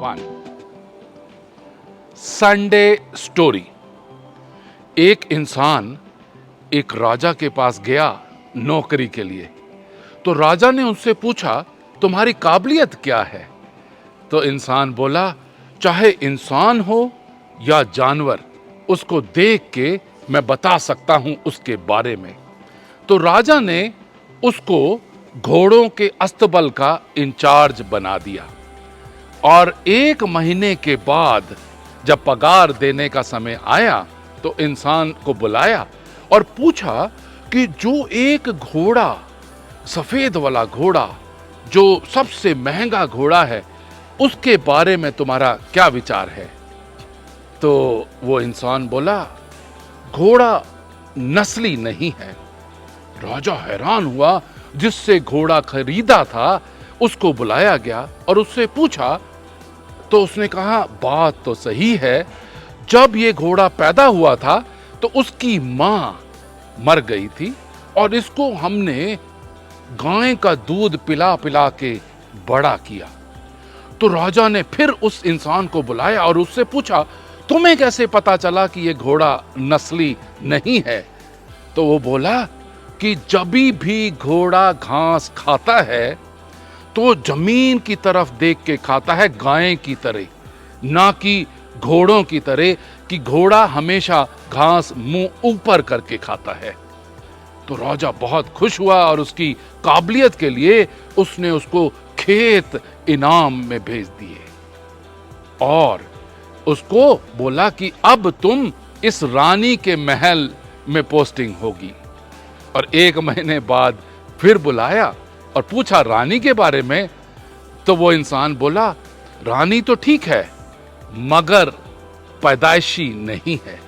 तूफान। Sunday story. एक इंसान एक राजा के पास गया नौकरी के लिए। तो राजा ने उससे पूछा, तुम्हारी काबिलियत क्या है? तो इंसान बोला, चाहे इंसान हो या जानवर, उसको देख के मैं बता सकता हूं उसके बारे में। तो राजा ने उसको घोड़ों के अस्तबल का इंचार्ज बना दिया और 1 महीने के बाद जब पगार देने का समय आया तो इंसान को बुलाया और पूछा कि जो एक घोड़ा, सफेद वाला घोड़ा, जो सबसे महंगा घोड़ा है, उसके बारे में तुम्हारा क्या विचार है? तो वो इंसान बोला, घोड़ा नस्ली नहीं है। राजा हैरान हुआ। जिससे घोड़ा खरीदा था उसको बुलाया गया और उससे पूछा तो उसने कहा, बात तो सही है, जब ये घोड़ा पैदा हुआ था तो उसकी मां मर गई थी और इसको हमने गाय का दूध पिला पिला के बड़ा किया। तो राजा ने फिर उस इंसान को बुलाया और उससे पूछा, तुम्हें कैसे पता चला कि ये घोड़ा नस्ली नहीं है? तो वो बोला कि जब भी घोड़ा घास खाता है तो जमीन की तरफ देख के खाता है, गाय की तरह, ना कि घोड़ों की तरह कि घोड़ा हमेशा घास मुंह ऊपर करके खाता है। तो राजा बहुत खुश हुआ और उसकी काबिलियत के लिए उसने उसको खेत इनाम में भेज दिए और उसको बोला कि अब तुम इस रानी के महल में पोस्टिंग होगी। और 1 महीने बाद फिर बुलाया और पूछा रानी के बारे में। तो वो इंसान बोला, रानी तो ठीक है मगर पैदाइशी नहीं है।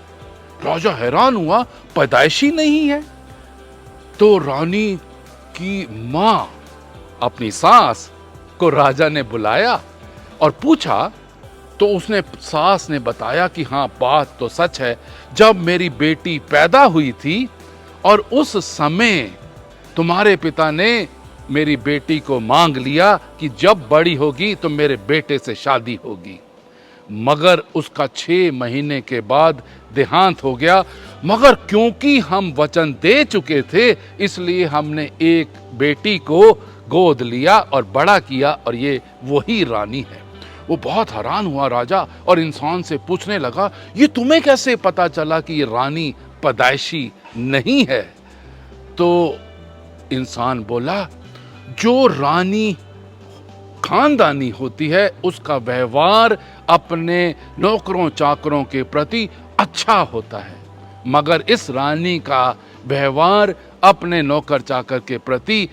राजा हैरान हुआ, पैदाइशी नहीं है? तो रानी की मां, अपनी सास को राजा ने बुलाया और पूछा तो उसने, सास ने बताया कि हाँ, बात तो सच है, जब मेरी बेटी पैदा हुई थी और उस समय तुम्हारे पिता ने मेरी बेटी को मांग लिया कि जब बड़ी होगी तो मेरे बेटे से शादी होगी, मगर उसका 6 महीने के बाद देहांत हो गया। मगर क्योंकि हम वचन दे चुके थे इसलिए हमने एक बेटी को गोद लिया और बड़ा किया और ये वही रानी है। वो बहुत हैरान हुआ राजा और इंसान से पूछने लगा, ये तुम्हें कैसे पता चला कि ये रानी पैदाइशी नहीं है? तो इंसान बोला, जो रानी खानदानी होती है उसका व्यवहार अपने नौकरों चाकरों के प्रति अच्छा होता है, मगर इस रानी का व्यवहार अपने नौकर चाकर के प्रति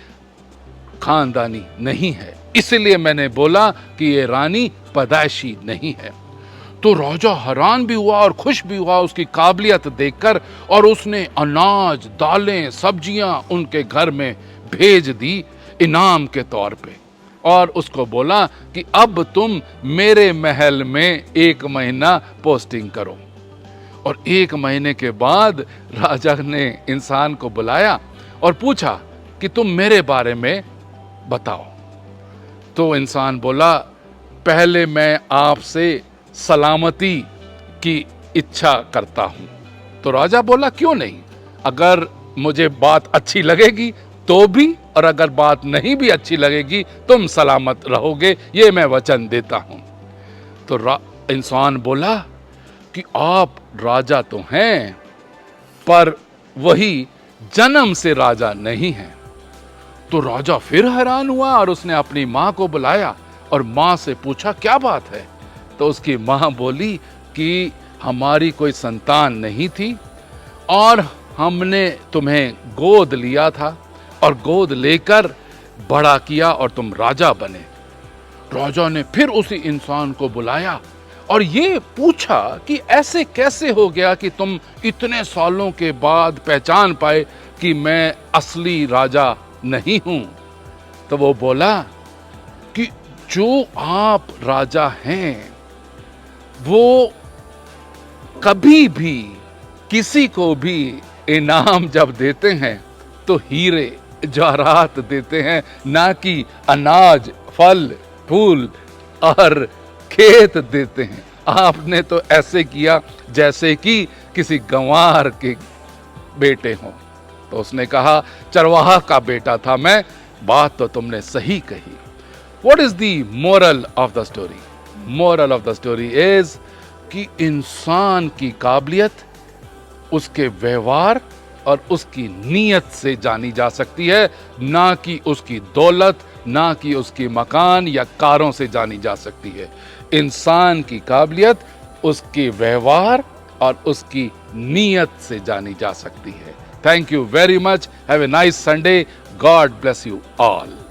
खानदानी नहीं है, इसलिए मैंने बोला कि ये रानी पैदाइशी नहीं है। तो राजा हैरान भी हुआ और खुश भी हुआ उसकी काबिलियत देखकर और उसने अनाज, दालें, सब्जियां उनके घर में भेज दी इनाम के तौर पे और उसको बोला कि अब तुम मेरे महल में 1 महीना पोस्टिंग करो। और 1 महीने के बाद राजा ने इंसान को बुलाया और पूछा कि तुम मेरे बारे में बताओ। तो इंसान बोला, पहले मैं आपसे सलामती की इच्छा करता हूं। तो राजा बोला, क्यों नहीं, अगर मुझे बात अच्छी लगेगी तो भी, और अगर बात नहीं भी अच्छी लगेगी तुम सलामत रहोगे, ये मैं वचन देता हूं। तो इंसान बोला कि आप राजा तो हैं पर वही जन्म से राजा नहीं हैं। तो राजा फिर हैरान हुआ और उसने अपनी मां को बुलाया और मां से पूछा, क्या बात है? तो उसकी मां बोली कि हमारी कोई संतान नहीं थी और हमने तुम्हें गोद लिया था और गोद लेकर बड़ा किया और तुम राजा बने। राजा ने फिर उसी इंसान को बुलाया और ये पूछा कि ऐसे कैसे हो गया कि तुम इतने सालों के बाद पहचान पाए कि मैं असली राजा नहीं हूं? तो वो बोला कि जो आप राजा हैं वो कभी भी किसी को भी इनाम जब देते हैं तो हीरे जवाहरात देते हैं, ना कि अनाज, फल, फूल और खेत देते हैं। आपने तो ऐसे किया जैसे कि किसी गंवार के बेटे हों। तो उसने कहा, चरवाहा का बेटा था मैं, बात तो तुमने सही कही। What is the moral of the story? Moral of the story is कि इंसान की काबिलियत उसके व्यवहार और उसकी नीयत से जानी जा सकती है, ना कि उसकी दौलत, ना कि उसकी मकान या कारों से जानी जा सकती है। इंसान की काबिलियत उसके व्यवहार और उसकी नीयत से जानी जा सकती है। Thank you very much. Have a nice Sunday. God bless you all.